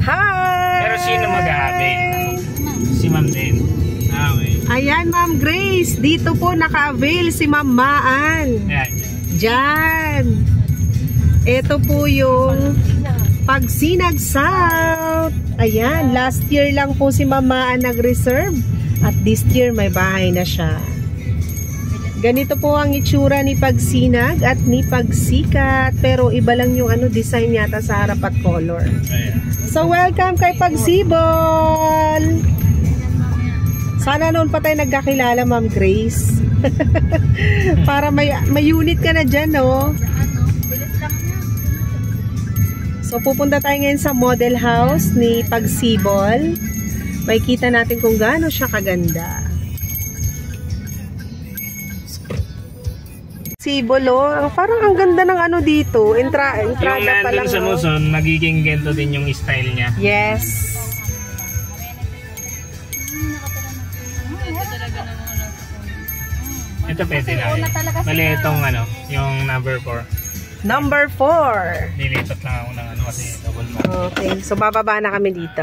Hi! Pero sino mag-a-avail? Si Ma'am din. Okay. Ayan, Ma'am Grace. Dito po naka-avail si Ma'am Maan. Ayan. Diyan. Ito po yung Pagsinag South. Ayan, last year lang po si Ma'am Maan nag-reserve. At this year may bahay na siya. Ganito po ang itsura ni Pagsinag at ni Pagsikat. Pero iba lang yung design yata sa harap at color. Ayan. So welcome kay Pagsibol! Sana noon pa tayo nagkakilala, Ma'am Grace. Para may unit ka na dyan, no? So pupunta tayo ngayon sa model house ni Pagsibol. May kita natin kung gaano siya kaganda. Sibolo, parang ang ganda ng dito. Entrada pa lang. Yung nandun sa Luzon, magiging ganito din yung style niya. Yes. Ito pwede lang. Mali itong yung number 4. Number 4. Nilipat lang ako ng kasi double. Okay, so bababa na kami dito.